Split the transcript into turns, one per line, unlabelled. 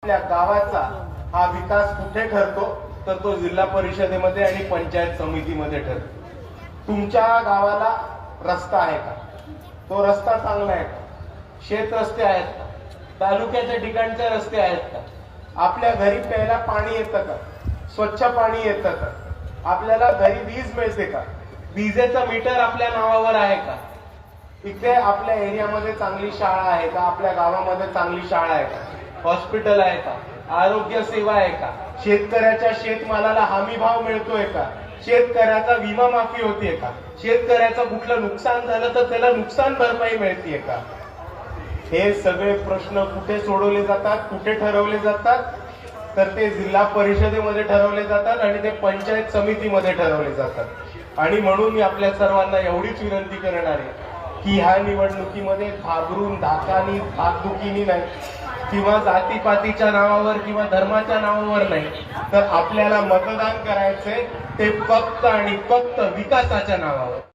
आपल्या गावाचा हा विकास कुठे ठरतो तर तो जिल्हा परिषदेमध्ये आणि पंचायत समितीमध्ये ठरतो. तुमच्या गावाला रस्ता आहे का? तो रस्ता चांगला आहे का? शेत रस्ते आहेत का? तालुक्याच्या ठिकाणचे रस्ते आहेत का? आपल्या घरी प्यायला पाणी येतं का? स्वच्छ पाणी येतं का? आपल्याला घरी वीज मिळते का? विजेचं मीटर आपल्या नावावर आहे का? इथे आपल्या एरियामध्ये चांगली शाळा आहे का? आपल्या गावामध्ये चांगली शाळा आहे का? हॉस्पिटल आहे का? आरोग्य सेवा आहे का? शेतकऱ्याच्या शेतमालाला हमी भाव मिळतोय का? शेतकऱ्याचा विमा माफी होतीये का? शेतकऱ्याचं कुठलं नुकसान झालं तर त्याला नुकसान भरपाई मिळतीये का? हे सगळे प्रश्न कुठे सोडवले जातात, कुठे ठरवले जातात? तर ते जिल्हा परिषदेमध्ये ठरवले जातात आणि ते पंचायत समितीमध्ये ठरवले जातात. आणि म्हणून मी आपल्या सर्वांना एवढीच विनंती करणार आहे की ह्या निवडणुकीमध्ये घाबरून धाकानी धाकधुकीनी नाही किंवा जातीपातीच्या नावावर किंवा धर्माच्या नावावर नाही, तर आपल्याला मतदान करायचंय ते फक्त आणि फक्त विकासाच्या नावावर.